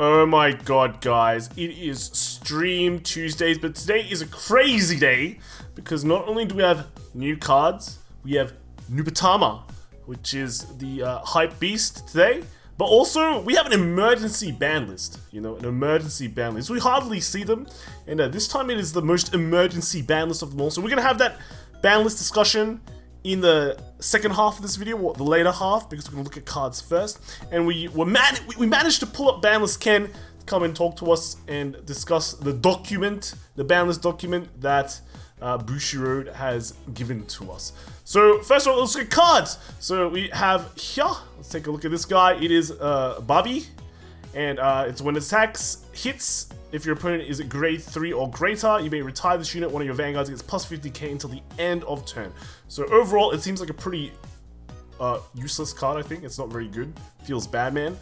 Oh my god, guys, it is Stream Tuesdays, but today is a crazy day because not only do we have new cards, we have Nubatama, which is the hype beast today, but also we have an emergency ban list, an emergency ban list. We hardly see them, and this time it is the most emergency ban list of them all, so we're going to have that ban list discussion in the second half of this video, or the later half, because we're going to look at cards first. And we managed to pull up Banlist Ken to come and talk to us and discuss the document, the Banlist document that Bushiroad has given to us. So first of all, let's look at cards. So we have here, let's take a look at this guy. It is Bobby, and it's when it attacks, hits. If your opponent is at grade 3 or greater, you may retire this unit. One of your Vanguards gets plus 50k until the end of turn. So overall, it seems like a pretty useless card, I think. It's not very good. Feels bad, man.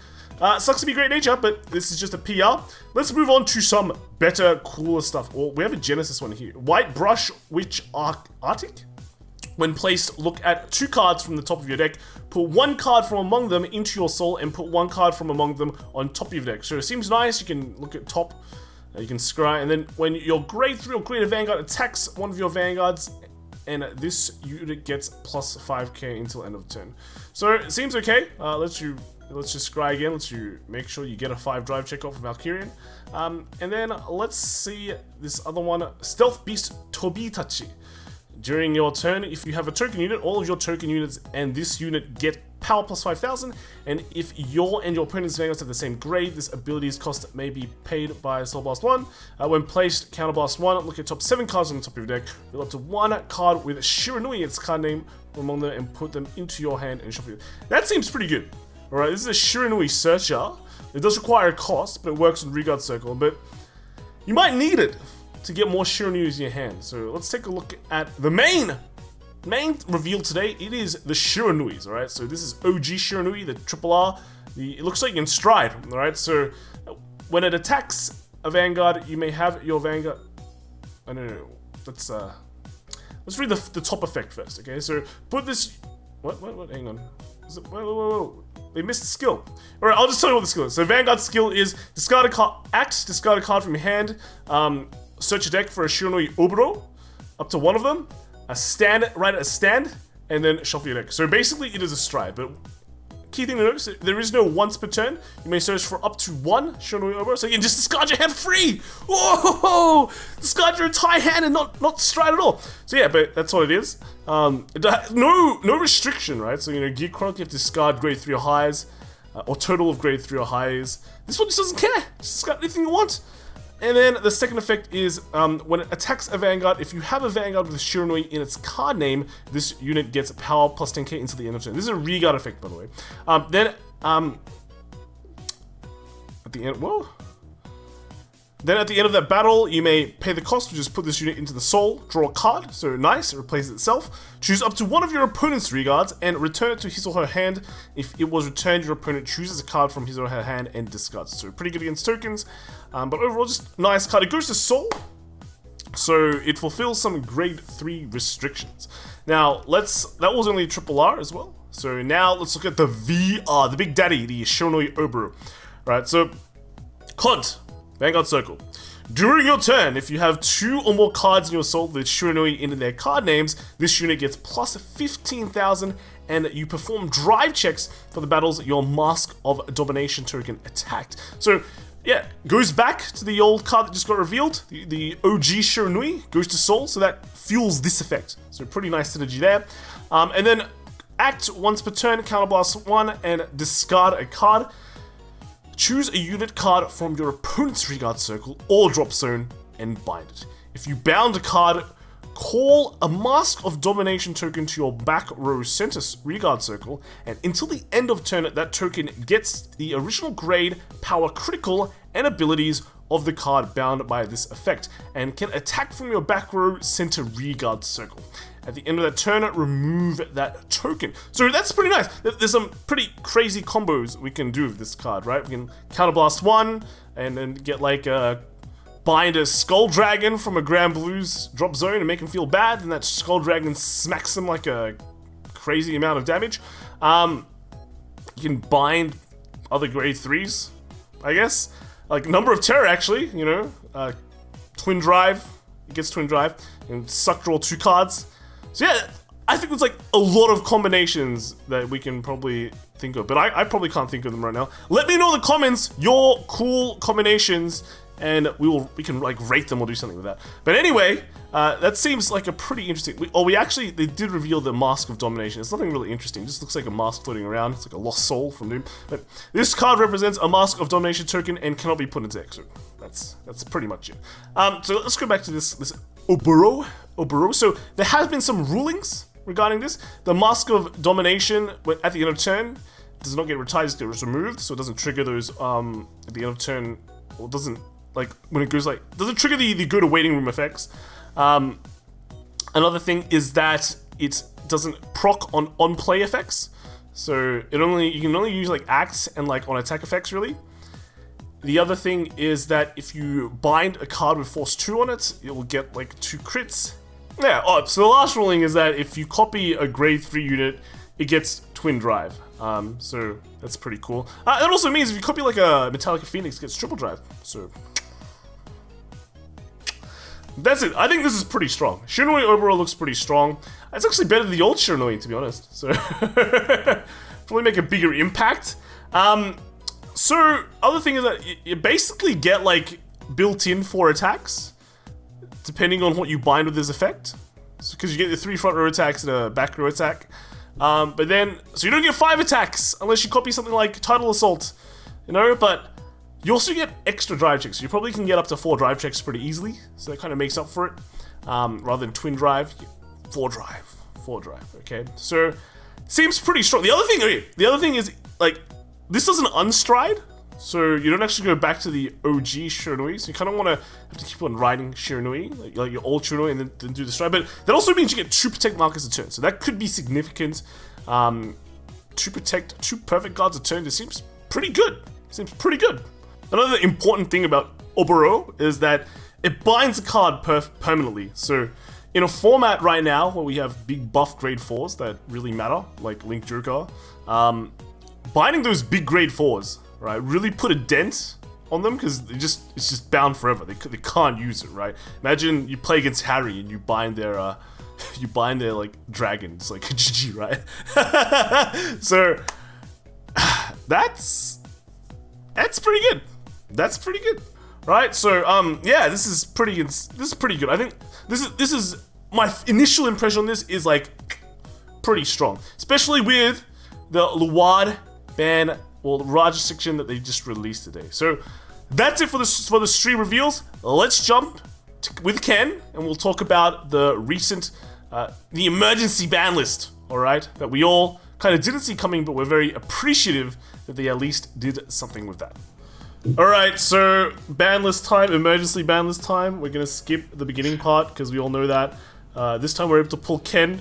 Sucks to be Great Nature, but this is just a PR. Let's move on to some better, cooler stuff. Well, we have a Genesis one here. White Brush Witch Arctic. When placed, look at 2 cards from the top of your deck, put 1 card from among them into your soul, and put 1 card from among them on top of your deck. So it seems nice. You can look at top, you can scry, and then when your grade 3 or greater Vanguard attacks one of your Vanguards, and this unit gets plus 5k until end of turn. So it seems okay. Let's just scry again. Let's you make sure you get a 5 drive check off of Valkyrian. And then let's see this other one, Stealth Beast Tobitachi. During your turn, if you have a token unit, all of your token units and this unit get power plus 5,000, and if your and your opponent's Vanguards have the same grade, this ability's cost may be paid by Soul Blast 1. When placed, Counterblast 1, look at top 7 cards on the top of your deck, roll up to 1 card with Shiranui, its card name, from among them, and put them into your hand and shuffle it. That seems pretty good. Alright, this is a Shiranui Searcher. It does require a cost, but it works on Regard Circle, but you might need it to get more Shiranuis in your hand. So let's take a look at the main reveal today. It is the Shiranuis, alright? So this is OG Shiranui, the triple R. It looks like in stride, alright? So when it attacks a Vanguard, you may have your Vanguard... Oh, no. Let's read the top effect first, okay? So put this... What? Hang on. Whoa. They missed the skill. Alright, I'll just tell you what the skill is. So Vanguard's skill is discard a card, discard a card from your hand, search a deck for a Shiranui Oboro, up to 1 of them, write a stand, and then shuffle your deck. So basically it is a stride, but key thing to notice, there is no once per turn. You may search for up to 1 Shiranui Oboro, so you can just discard your hand free! Whoa! Discard your entire hand and not stride at all. So yeah, but that's what it is. No restriction, right? So Gear Chronicle, you have to discard grade 3 or highs, or total of grade 3 or highs. This one just doesn't care. Just discard anything you want. And then the second effect is when it attacks a Vanguard, if you have a Vanguard with Shiranui in its card name, this unit gets power plus 10k until the end of turn. This is a Regard effect, by the way. Then at the end, whoa. Then at the end of that battle, you may pay the cost to just put this unit into the soul, draw a card, so nice, it replaces itself. Choose up to 1 of your opponent's Regards and return it to his or her hand. If it was returned, your opponent chooses a card from his or her hand and discards it. So pretty good against tokens, but overall just nice card. It goes to soul, so it fulfills some grade 3 restrictions. Now that was only a triple R as well. So now let's look at the VR, the big daddy, the Shiranui Oboro. Right, so COD. Vanguard Circle. During your turn, if you have 2 or more cards in your soul with Shiranui in their card names, this unit gets plus 15,000, and you perform drive checks for the battles your Mask of Domination token attacked. So yeah, goes back to the old card that just got revealed. The OG Shiranui goes to soul, so that fuels this effect. So pretty nice synergy there. And then act once per turn, counterblast 1, and discard a card. Choose a unit card from your opponent's Regard Circle or drop zone and bind it. If you bound a card, call a Mask of Domination token to your back row center Regard Circle, and until the end of turn, that token gets the original grade, power critical, and abilities of the card bound by this effect, and can attack from your back row center Regard Circle. At the end of that turn, remove that token. So that's pretty nice. There's some pretty crazy combos we can do with this card, right? We can counterblast 1, and then get like a bind a Skull Dragon from a Grand Blues drop zone and make him feel bad, and that Skull Dragon smacks him like a crazy amount of damage. You can bind other grade 3s. I guess. Like, number of terror, actually, you know. Twin drive. It gets twin drive. And suck draw 2 cards. So yeah, I think there's like a lot of combinations that we can probably think of. But I probably can't think of them right now. Let me know in the comments your cool combinations. And we can like rate them or do something with that. But anyway, that seems like a pretty interesting. They did reveal the Mask of Domination. It's nothing really interesting. It just looks like a mask floating around. It's like a lost soul from Doom. But this card represents a Mask of Domination token and cannot be put into deck. So that's pretty much it. So let's go back to this Oburo. So there has been some rulings regarding this. The Mask of Domination at the end of turn does not get retired. It gets removed, so it doesn't trigger those at the end of turn. Or doesn't. Like, when it goes like, doesn't trigger the go to waiting room effects. Another thing is that it doesn't proc on play effects. So you can only use like acts and like on attack effects really. The other thing is that if you bind a card with Force 2 on it, it will get like 2 crits. Yeah, so the last ruling is that if you copy a grade 3 unit, it gets twin drive. So that's pretty cool. It also means if you copy like a Metallica Phoenix, it gets triple drive. So that's it. I think this is pretty strong. Shiranui overall looks pretty strong. It's actually better than the old Shiranui, to be honest. So probably make a bigger impact. So other thing is that you basically get like built-in 4 attacks, depending on what you bind with this effect. Because you get the 3 front row attacks and a back row attack. But then, so you don't get 5 attacks unless you copy something like Tidal Assault, you know. But you also get extra drive checks. You probably can get up to 4 drive checks pretty easily, so that kind of makes up for it. Rather than twin drive, 4 drive. Okay, so seems pretty strong. The other thing is like this doesn't unstride, so you don't actually go back to the OG Shiranui. So you kind of want to have to keep on riding Shiranui, like your old Shiranui, and then do the stride. But that also means you get 2 protect markers a turn, so that could be significant. 2 protect, 2 perfect cards a turn. This seems pretty good. Another important thing about Oburo is that it binds a card permanently. So in a format right now where we have big buff grade 4s that really matter, like Link Joker, binding those big grade 4s, right, really put a dent on them because it's just bound forever. They can't use it, right? Imagine you play against Harry and you bind their like dragons, like GG, right? So that's pretty good. That's pretty good, right? So yeah, this is pretty good. I think this is my initial impression on this is like pretty strong, especially with the Luwad ban or the Raja section that they just released today. So that's it for the stream reveals. Let's jump with Ken and we'll talk about the recent the emergency ban list. All right, that we all kind of didn't see coming, but we're very appreciative that they at least did something with that. Alright, so ban list time, emergency ban list time. We're gonna skip the beginning part because we all know that. This time we're able to pull Ken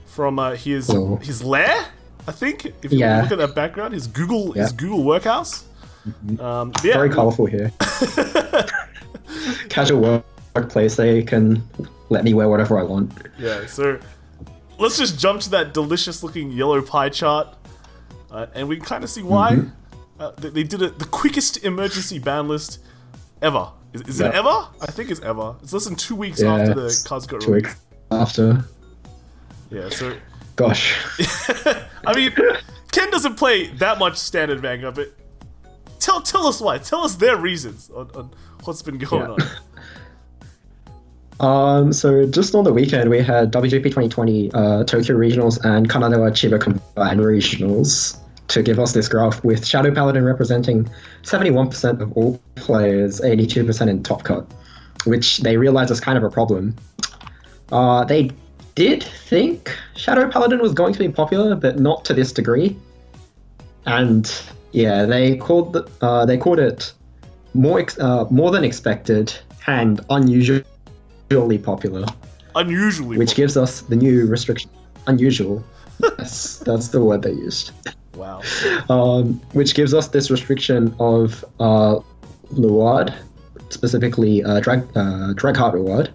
from his lair, I think. If you look at that background, his Google workhouse. Yeah. Very colourful here. Casual workplace, they can let me wear whatever I want. Yeah, so let's just jump to that delicious looking yellow pie chart. And we can kind of see why. They did the quickest emergency ban list ever. Is it ever? I think it's ever. It's less than 2 weeks after the cards got released. 2 weeks after. Yeah, so... Gosh. I mean, Ken doesn't play that much standard Vanguard, but tell us why. Tell us their reasons on what's been going on. So just on the weekend, we had WGP 2020 Tokyo Regionals and Kanagawa Chiba Combined Regionals to give us this graph with Shadow Paladin representing 71% of all players, 82% in top cut, which they realized was kind of a problem. They did think Shadow Paladin was going to be popular, but not to this degree. And yeah, they called it more than expected and unusually popular. Which gives us the new restriction. Unusual. Yes, that's the word they used. Wow. Which gives us this restriction of Luwad, specifically Dragheart Luwad,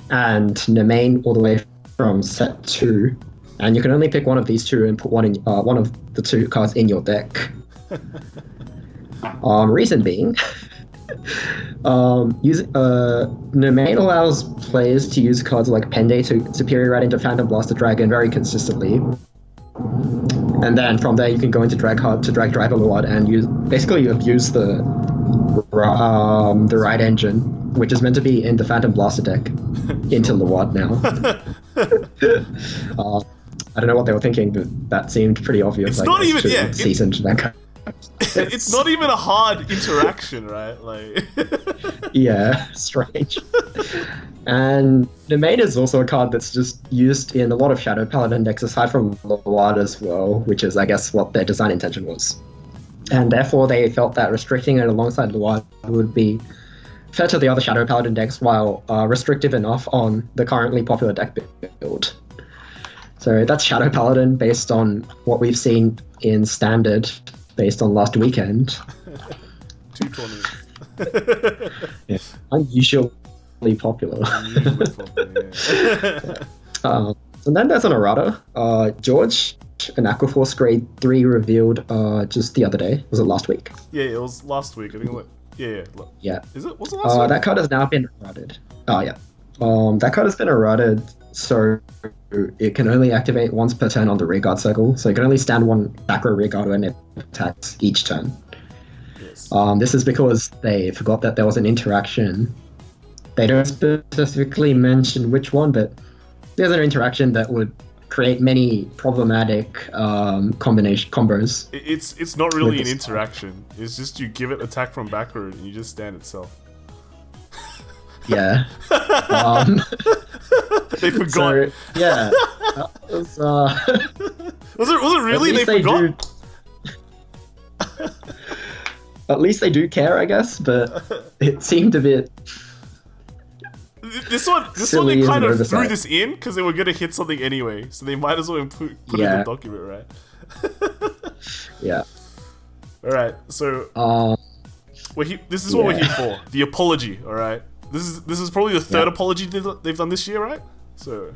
and Nemain all the way from set 2. And you can only pick one of these two and put one of the 2 cards in your deck. Reason being, Domain allows players to use cards like Pende to Superior Rat into Phantom Blaster Dragon very consistently. And then from there you can go into Drag Hub to Drag Driver Lord and basically abuse the right engine, which is meant to be in the Phantom Blaster deck, into Lord now. I don't know what they were thinking, but that seemed pretty obvious. It's not even seasoned that kind. It's not even a hard interaction, right? Like, yeah, strange. And Domain is also a card that's just used in a lot of Shadow Paladin decks, aside from Lord as well, which is, I guess, what their design intention was. And therefore, they felt that restricting it alongside Lord would be fair to the other Shadow Paladin decks, while restrictive enough on the currently popular deck build. So that's Shadow Paladin based on what we've seen in Standard, based on last weekend. 2 tournaments. Yeah. Unusually popular. And then there's an errata. George, an Aquaforce Grade 3 revealed just the other day. Was it last week? Yeah, it was last week. I think. Yeah. Is it? Was it last week? That card has now been errated. Oh, yeah. That card has been errated, so it can only activate once per turn on the rearguard circle. So it can only stand one back row rearguard when it attacks each turn. Yes. This is because they forgot that there was an interaction. They don't specifically mention which one, but there's an interaction that would create many problematic combos. It's not really an interaction. It's just you give it attack from back row and you just stand itself. Yeah. They forgot. So, yeah. Was it really they forgot? At least they do care, I guess, but it seemed a bit. This one they kind of threw this in because they were gonna hit something anyway, so they might as well put it in the document, right? Yeah. All right, so this is what we're here for. The apology. All right. This is probably the third apology they've done this year, right? So.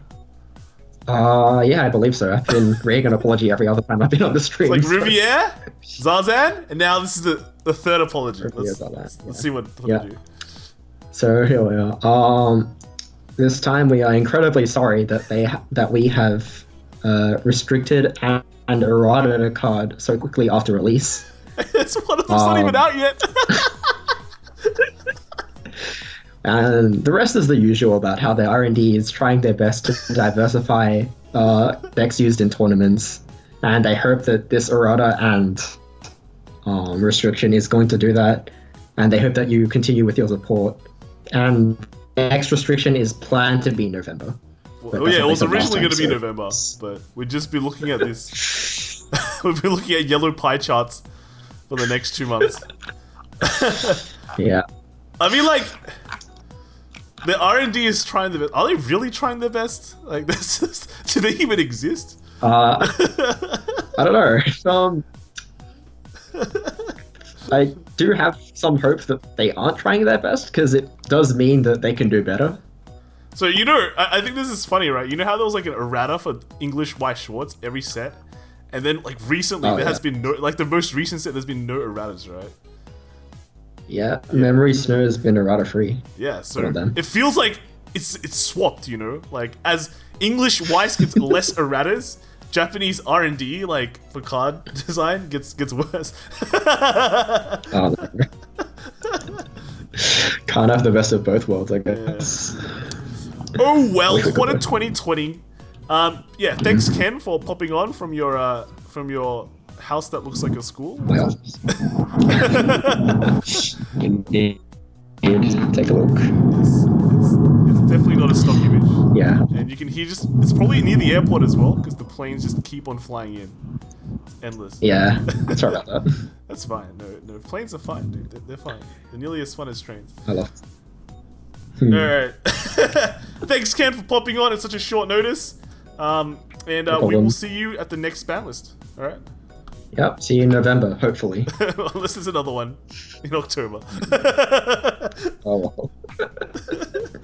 Yeah, I believe so. I've been reading an apology every other time I've been on the stream. It's like Riviere, Zarzan, and now this is the third apology. Let's see what they do. So here we are. This time we are incredibly sorry that we have restricted and errated a card so quickly after release. It's one of them's not even out yet. And the rest is the usual about how the R&D is trying their best to diversify decks used in tournaments, and I hope that this errata and restriction is going to do that, and they hope that you continue with your support. And the next restriction is planned to be November. Well, yeah, it was originally going to be November, but we'd just be looking at this. We'll be looking at yellow pie charts for the next 2 months. Yeah. I mean, like, the R&D is trying their best. Are they really trying their best? Like, do they even exist? I don't know. I do have some hope that they aren't trying their best, because it does mean that they can do better. So, you know, I think this is funny, right? You know how there was like an errata for English White Schwartz every set? And then, like, recently there has been no, like, the most recent set, there's been no erratas, right? Yeah, Memory Snow has been errata free. Yeah, so it feels like it's swapped, you know? Like, as English Weiss gets less erratas, Japanese R&D, like, for card design, gets worse. Oh, no. Can't have the best of both worlds, I guess. Yeah. Oh well, what a 2020. Yeah, thanks Ken for popping on from your house that looks like a school. My office. Take a look. It's definitely not a stock image. Yeah. And you can hear it's probably near the airport as well, because the planes just keep on flying in. It's endless. Yeah, sorry about that. That's fine. No, planes are fine, dude. They're fine. They're nearly as fun as trains. I love it. Alright. Thanks, Ken, for popping on at such a short notice. And we will see you at the next Banlist. Alright? Yep, see you in November, hopefully. Unless there's another one in October. Oh well.